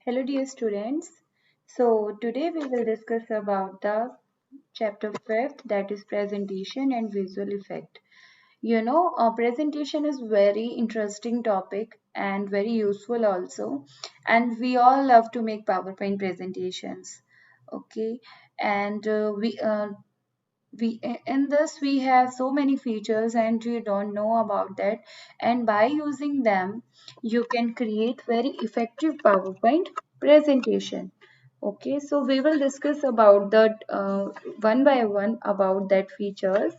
Hello dear students. So today we will discuss about the chapter 5th, that is presentation and visual effect. Presentation is very interesting topic and very useful also, and we all love to make PowerPoint presentations. Okay, and we in this we have so many features and you don't know about that, and by using them you can create very effective PowerPoint presentation. Okay, so we will discuss about that one by one about that features.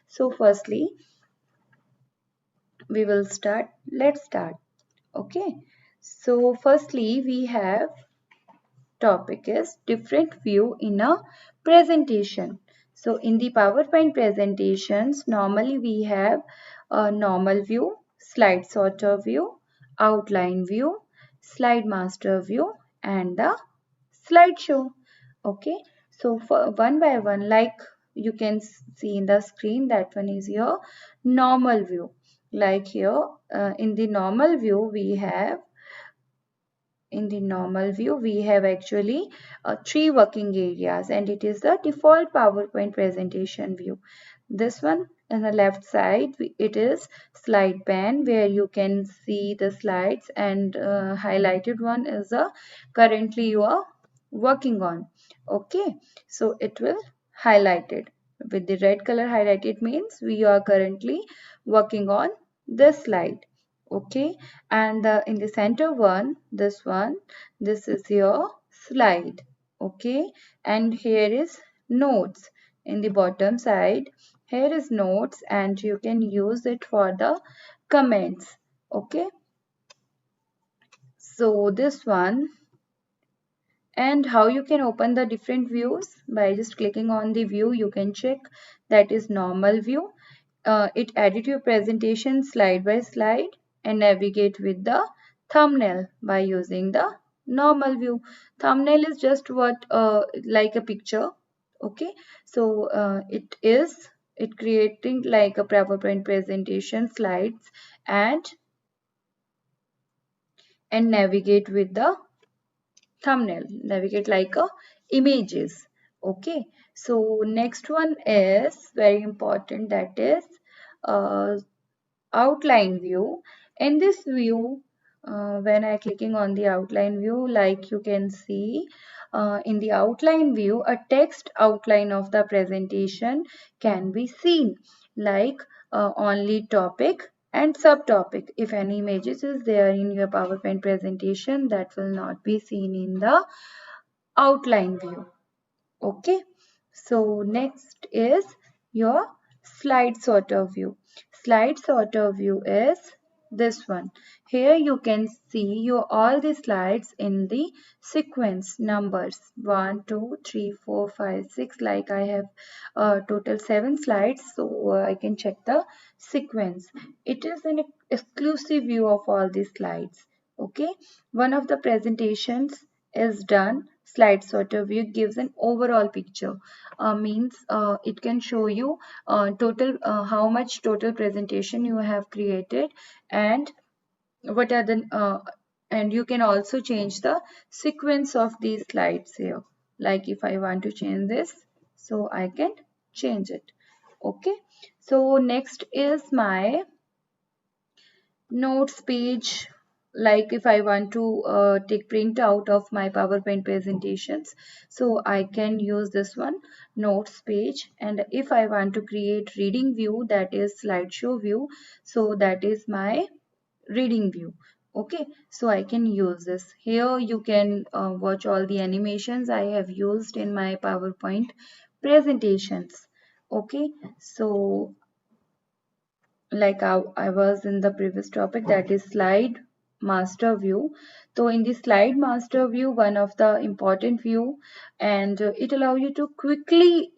So firstly we will start. Let's start. Okay, so firstly we have topic is different view in a presentation. So in the PowerPoint presentations, normally we have a normal view, slide sorter view, outline view, slide master view, and the slideshow. Okay, so for one by one, like you can see in the screen, that one is your normal view. Like here, in the normal view, we have actually three working areas, and it is the default PowerPoint presentation view. This one on the left side, it is slide pane where you can see the slides, and highlighted one is the currently you are working on. Okay, so it will highlighted with the red color highlighted means we are currently working on this slide. Okay, and in the center one, this is your slide. Okay, and here is notes in the bottom side. Here is notes, and you can use it for the comments. Okay, so this one, and how you can open the different views by just clicking on the view. You can check that is normal view. It edit your presentation slide by slide and navigate with the thumbnail by using the normal view. Thumbnail is just what like a picture. Okay, so it creating like a PowerPoint presentation slides, and navigate with the thumbnail, navigate like a images. Okay, so next one is very important, that is uh, outline view. In this view, when I clicking on the outline view, like you can see in the outline view, a text outline of the presentation can be seen, like only topic and subtopic. If any images is there in your PowerPoint presentation, that will not be seen in the outline view. Okay, so next is your slide sorter view. Slide sorter view is this one. Here you can see your all the slides in the sequence numbers 1, 2, 3, 4, 5, 6. Like I have total 7 slides, so I can check the sequence. It is an exclusive view of all the slides. Okay, one of the presentations is done. Slide sorter view gives an overall picture, means it can show you total how much total presentation you have created, and what are the and you can also change the sequence of these slides here. Like if I want to change this, so I can change it. Okay, so next is my notes page. Like if I want to take print out of my PowerPoint presentations, so I can use this one, notes page. And if I want to create reading view, that is slideshow view, so that is my reading view. Okay, so I can use this. Here you can watch all the animations I have used in my PowerPoint presentations. Okay, so like I was in the previous topic, that is slide master view. So in the slide master view, one of the important view, and it allow you to quickly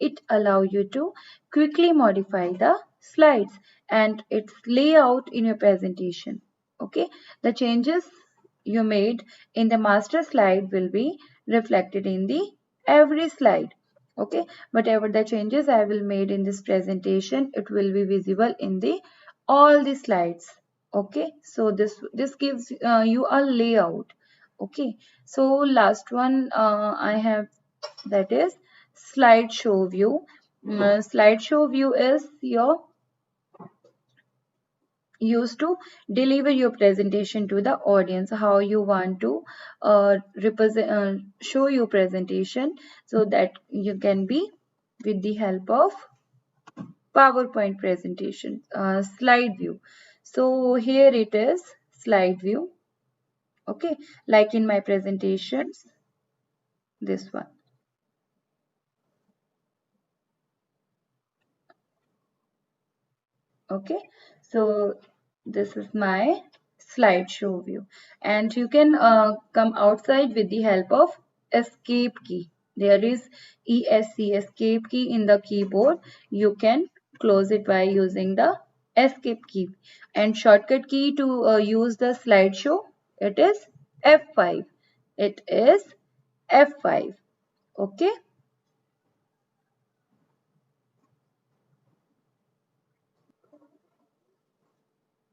modify the slides and its layout in your presentation. Okay, the changes you made in the master slide will be reflected in the every slide. Okay, whatever the changes I will made in this presentation, it will be visible in the all the slides. Okay, so this gives you a layout. Okay, so last one I have, that is slideshow view. Slideshow view is your used to deliver your presentation to the audience, how you want to represent show your presentation, so that you can be with the help of PowerPoint presentation. Slide view, so here it is, slide view. Okay, like in my presentations, this one. Okay, so this is my slideshow view, and you can come outside with the help of escape key. There is ESC, escape key, in the keyboard. You can close it by using the escape key, and shortcut key to use the slideshow, it is F5. It is F5. Okay,